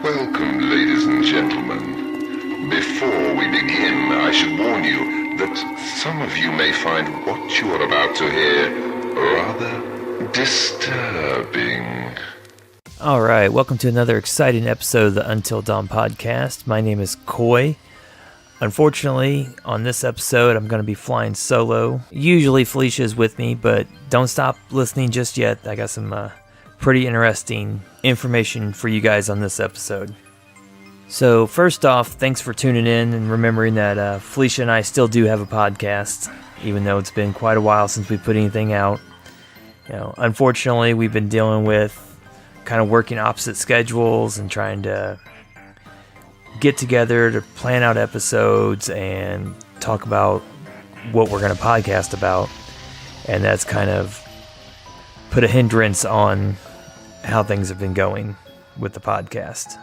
Welcome, ladies and gentlemen. Before we begin, I should warn you that some of you may find what you are about to hear rather disturbing. All right, welcome to another exciting episode of the Until Dawn podcast. My name is Coy. Unfortunately, on this episode, I'm going to be flying solo. Usually Felicia is with me, but don't stop listening just yet. I got some pretty interesting information for you guys on this episode. So first off, thanks for tuning in and remembering that Felicia and I still do have a podcast, even though it's been quite a while since we put anything out. Unfortunately, we've been dealing with kind of working opposite schedules and trying to get together to plan out episodes and talk about what we're going to podcast about. And that's kind of put a hindrance on how things have been going with the podcast.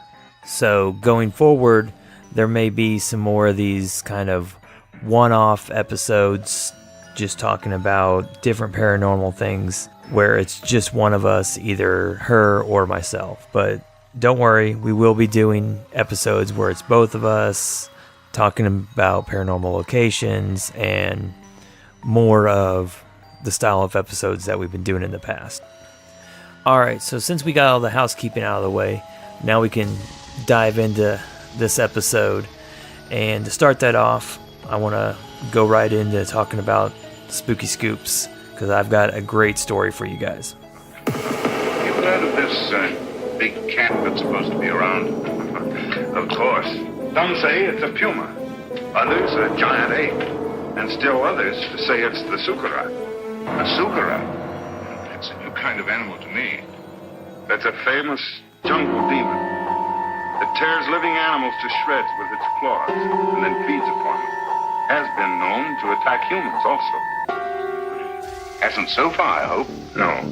So going forward, there may be some more of these kind of one-off episodes just talking about different paranormal things where it's just one of us, either her or myself. But don't worry, we will be doing episodes where it's both of us talking about paranormal locations and more of the style of episodes that we've been doing in the past. Alright, so since we got all the housekeeping out of the way, now we can dive into this episode. And to start that off, I want to go right into talking about spooky scoops, because I've got a great story for you guys. You've heard of this big cat that's supposed to be around? Of course. Some say it's a puma, others a giant ape, and still others say it's the sukara. A sukara? It's a new kind of animal to me. That's a famous jungle demon that tears living animals to shreds with its claws and then feeds upon them. Has been known to attack humans also. Hasn't so far, I hope. No,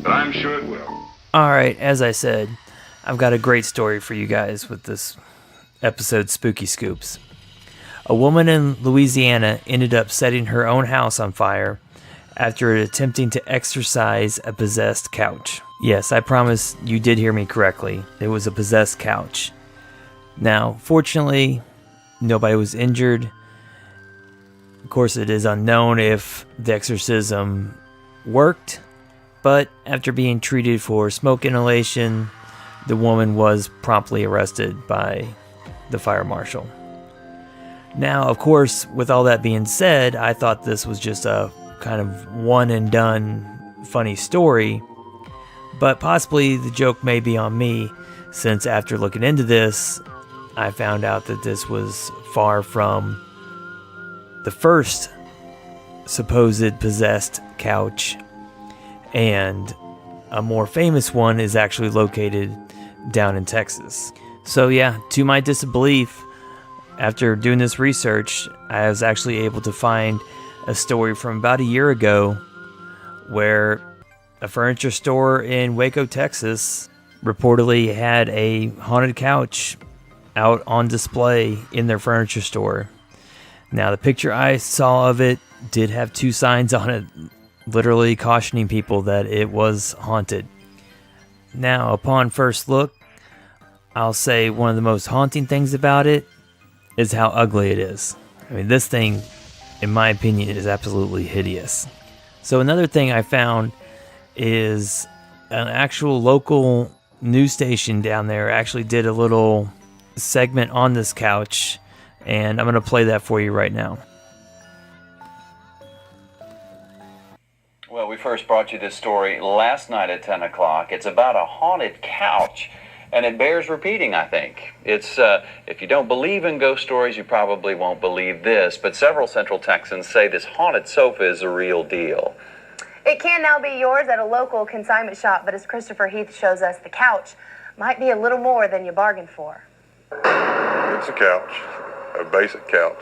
but I'm sure it will. Alright, as I said, I've got a great story for you guys with this episode, Spooky Scoops. A woman in Louisiana ended up setting her own house on fire after attempting to exorcise a possessed couch. Yes, I promise you did hear me correctly. It was a possessed couch. Now, fortunately, nobody was injured. Of course, it is unknown if the exorcism worked. But after being treated for smoke inhalation, the woman was promptly arrested by the fire marshal. Now, of course, with all that being said, I thought this was just a kind of one and done funny story, but possibly the joke may be on me, since after looking into this, I found out that this was far from the first supposed possessed couch. And a more famous one is actually located down in Texas. So yeah, to my disbelief, after doing this research, I was actually able to find a story from about a year ago where a furniture store in Waco, Texas reportedly had a haunted couch out on display in their furniture store. Now, the picture I saw of it did have two signs on it, literally cautioning people that it was haunted. Now, upon first look, I'll say one of the most haunting things about it is how ugly it is. I mean, this thing, in my opinion, is absolutely hideous. So another thing I found is an actual local news station down there actually did a little segment on this couch, and I'm going to play that for you right now. Well, we first brought you this story last night at 10 o'clock. It's about a haunted couch, and it bears repeating, I think. It's if you don't believe in ghost stories, you probably won't believe this, but several Central Texans say this haunted sofa is a real deal. It can now be yours at a local consignment shop, but as Christopher Heath shows us, the couch might be a little more than you bargained for. It's a couch, a basic couch.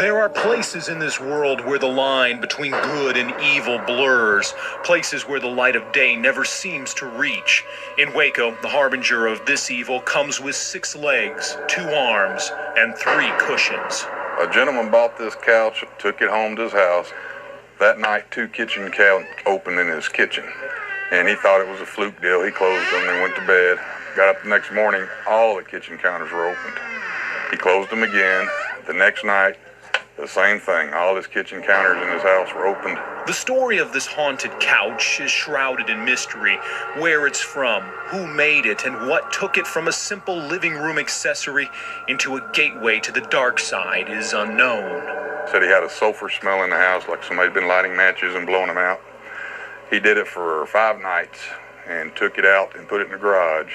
There are places in this world where the line between good and evil blurs, places where the light of day never seems to reach. In Waco, the harbinger of this evil comes with 6 legs, 2 arms, and 3 cushions. A gentleman bought this couch, took it home to his house. That night, 2 kitchen cabinets opened in his kitchen. And he thought it was a fluke deal. He closed them and went to bed. Got up the next morning, all the kitchen counters were opened. He closed them again. The next night, the same thing. All his kitchen counters in his house were opened. The story of this haunted couch is shrouded in mystery. Where it's from, who made it, and what took it from a simple living room accessory into a gateway to the dark side is unknown. Said he had a sulfur smell in the house, like somebody'd been lighting matches and blowing them out. He did it for 5 nights and took it out and put it in the garage.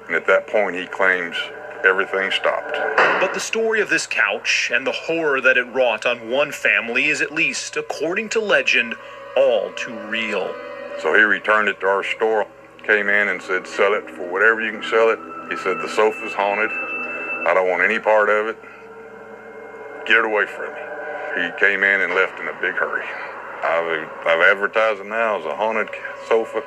And at that point, he claims everything stopped. But the story of this couch and the horror that it wrought on one family is, at least according to legend, all too real. So he returned it to our store, came in and said, sell it for whatever you can sell it. He said, the sofa's haunted. I don't want any part of it. Get it away from me. He came in and left in a big hurry. I've advertised it now as a haunted sofa ?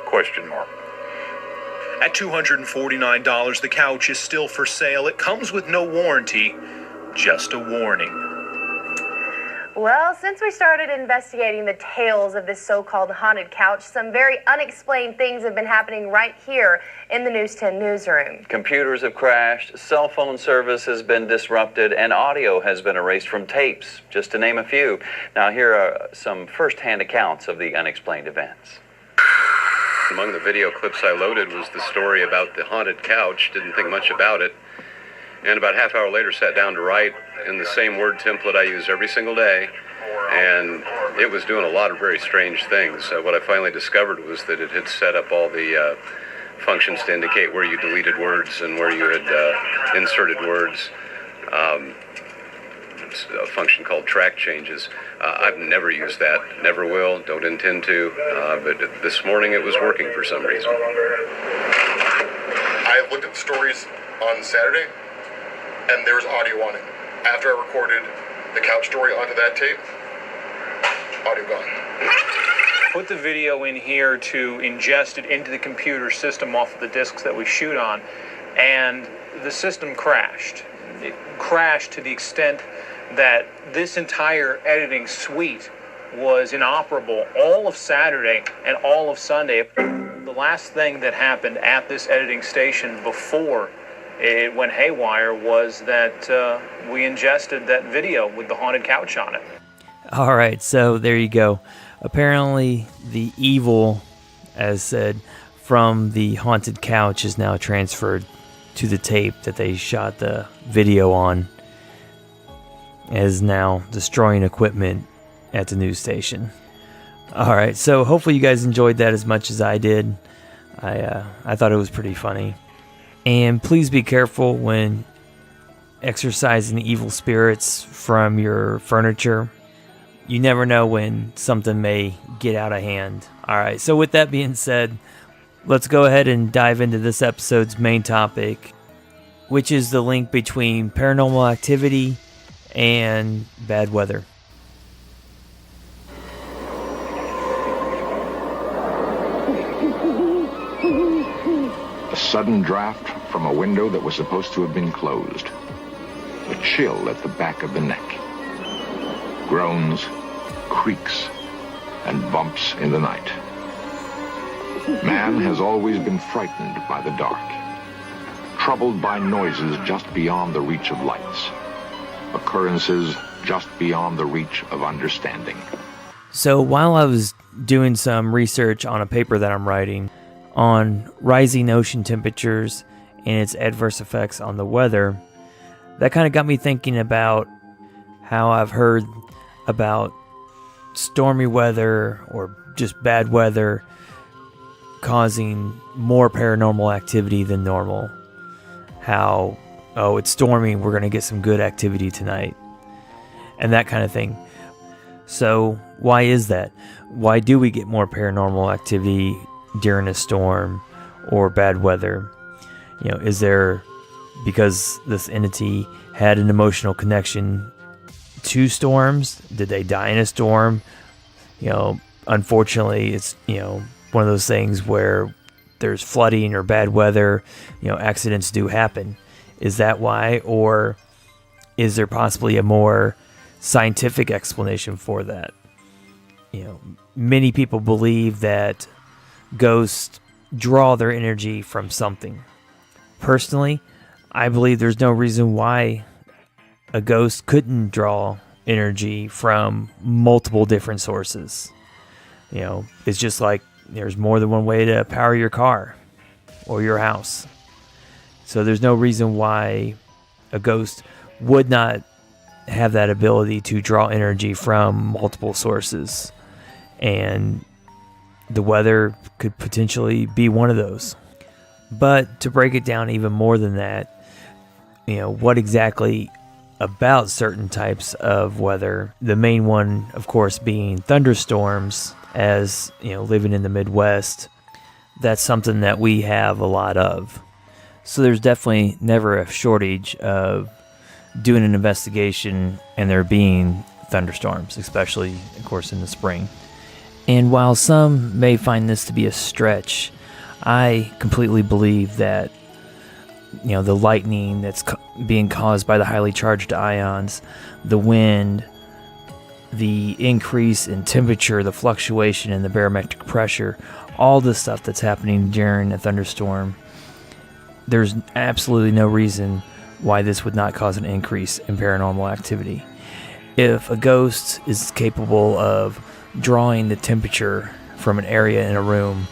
At $249, the couch is still for sale. It comes with no warranty, just a warning. Well, since we started investigating the tales of this so-called haunted couch, some very unexplained things have been happening right here in the News 10 newsroom. Computers have crashed, cell phone service has been disrupted, and audio has been erased from tapes, just to name a few. Now, here are some first-hand accounts of the unexplained events. Among the video clips I loaded was the story about the haunted couch. Didn't think much about it. And about half hour later sat down to write in the same word template I use every single day. And it was doing a lot of very strange things. What I finally discovered was that it had set up all the functions to indicate where you deleted words and where you had inserted words. It's a function called track changes. I've never used that, never will, don't intend to, but this morning it was working for some reason. I looked at the stories on Saturday, and there was audio on it. After I recorded the couch story onto that tape, audio gone. Put the video in here to ingest it into the computer system off of the discs that we shoot on, and the system crashed. It crashed to the extent that this entire editing suite was inoperable all of Saturday and all of Sunday. The last thing that happened at this editing station before it went haywire was that we ingested that video with the haunted couch on it. All right, so there you go. Apparently, the evil, as said, from the haunted couch is now transferred to the tape that they shot the video on, is now destroying equipment at the news station. All right, so hopefully you guys enjoyed that as much as I did. I thought it was pretty funny. And please be careful when exorcising evil spirits from your furniture. You never know when something may get out of hand. All right, so with that being said, let's go ahead and dive into this episode's main topic, which is the link between paranormal activity and bad weather. A sudden draft from a window that was supposed to have been closed. A chill at the back of the neck. Groans, creaks, and bumps in the night. Man has always been frightened by the dark, troubled by noises just beyond the reach of lights, occurrences just beyond the reach of understanding. So while I was doing some research on a paper that I'm writing on rising ocean temperatures and its adverse effects on the weather, that kind of got me thinking about how I've heard about stormy weather or just bad weather causing more paranormal activity than normal. How, oh, it's storming, we're going to get some good activity tonight, and that kind of thing. So why is that? Why do we get more paranormal activity during a storm or bad weather? You know, is there because this entity had an emotional connection to storms? Did they die in a storm? You know, unfortunately, it's, you know, one of those things where there's flooding or bad weather, you know, accidents do happen. Is that why? Or is there possibly a more scientific explanation for that? You know, many people believe that ghosts draw their energy from something. Personally, I believe there's no reason why a ghost couldn't draw energy from multiple different sources. It's just like there's more than one way to power your car or your house. So there's no reason why a ghost would not have that ability to draw energy from multiple sources. And the weather could potentially be one of those. But to break it down even more than that, what exactly about certain types of weather, the main one, of course, being thunderstorms, as living in the Midwest, that's something that we have a lot of. So there's definitely never a shortage of doing an investigation and there being thunderstorms, especially, of course, in the spring. And while some may find this to be a stretch, I completely believe that the lightning that's being caused by the highly charged ions, the wind, the increase in temperature, the fluctuation in the barometric pressure, all the stuff that's happening during a thunderstorm, there's absolutely no reason why this would not cause an increase in paranormal activity. If a ghost is capable of drawing the temperature from an area in a room,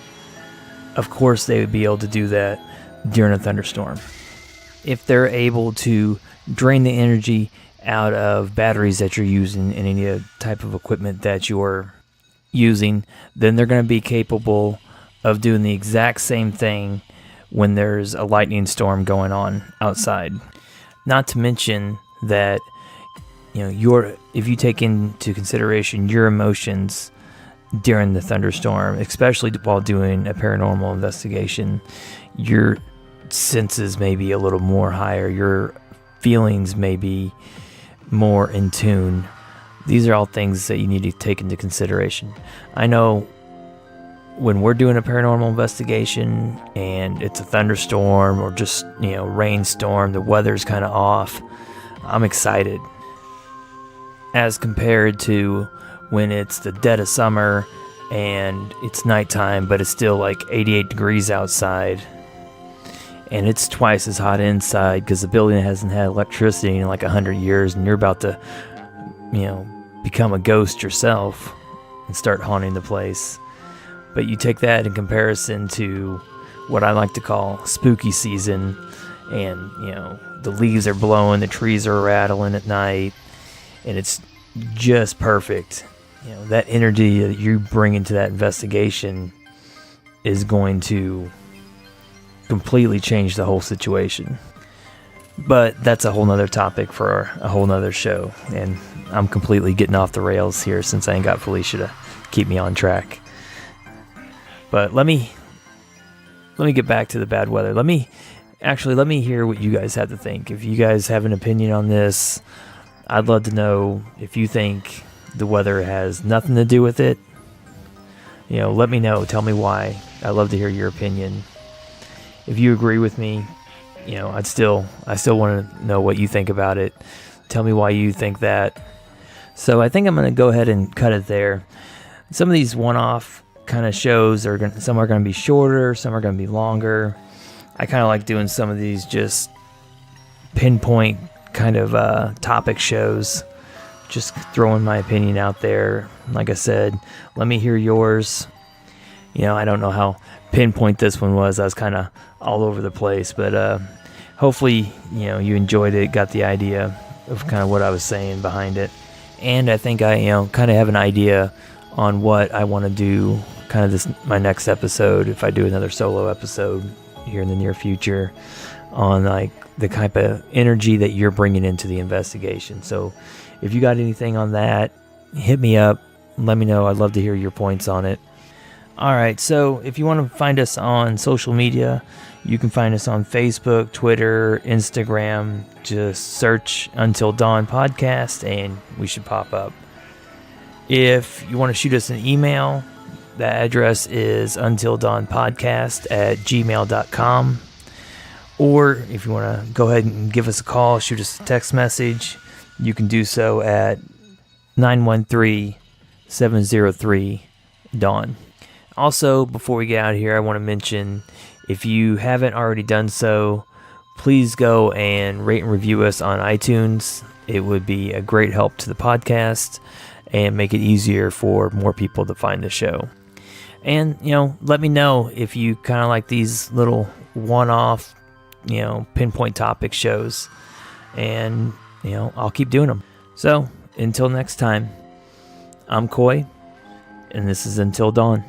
of course they would be able to do that during a thunderstorm. If they're able to drain the energy out of batteries that you're using in any type of equipment that you're using, then they're going to be capable of doing the exact same thing when there's a lightning storm going on outside. Not to mention that if you take into consideration your emotions during the thunderstorm, especially while doing a paranormal investigation, your senses may be a little more higher, your feelings may be more in tune. These are all things that you need to take into consideration. I know when we're doing a paranormal investigation and it's a thunderstorm or just rainstorm, the weather's kind of off, I'm excited, as compared to when it's the dead of summer and it's nighttime, but it's still like 88 degrees outside and it's twice as hot inside because the building hasn't had electricity in like 100 years, and you're about to become a ghost yourself and start haunting the place. But you take that in comparison to what I like to call spooky season, and the leaves are blowing, the trees are rattling at night, and it's just perfect. That energy that you bring into that investigation is going to completely change the whole situation. But that's a whole nother topic for a whole nother show, and I'm completely getting off the rails here since I ain't got Felicia to keep me on track. But let me get back to the bad weather. Let me hear what you guys have to think. If you guys have an opinion on this, I'd love to know if you think the weather has nothing to do with it. Let me know. Tell me why. I'd love to hear your opinion. If you agree with me, I still want to know what you think about it. Tell me why you think that. So I think I'm going to go ahead and cut it there. Some of these one-off kind of shows some are going to be shorter, some are going to be longer. I kind of like doing some of these just pinpoint kind of topic shows, just throwing my opinion out there. Like I said, let me hear yours. I don't know how pinpoint this one was. I was kind of all over the place, but hopefully you enjoyed it, got the idea of kind of what I was saying behind it. And I think I kind of have an idea on what I want to do kind of my next episode, if I do another solo episode here in the near future, on like the type of energy that you're bringing into the investigation. So if you got anything on that, hit me up, let me know. I'd love to hear your points on it. All right, so if you want to find us on social media, you can find us on Facebook, Twitter, Instagram. Just search Until Dawn Podcast and we should pop up. If you want to shoot us an email, the address is untildawnpodcast@gmail.com. Or if you want to go ahead and give us a call, shoot us a text message, you can do so at 913-703-DAWN. Also, before we get out of here, I want to mention, if you haven't already done so, please go and rate and review us on iTunes. It would be a great help to the podcast and make it easier for more people to find the show. And, let me know if you kind of like these little one-off, pinpoint topic shows. And, I'll keep doing them. So, until next time, I'm Coy, and this is Until Dawn.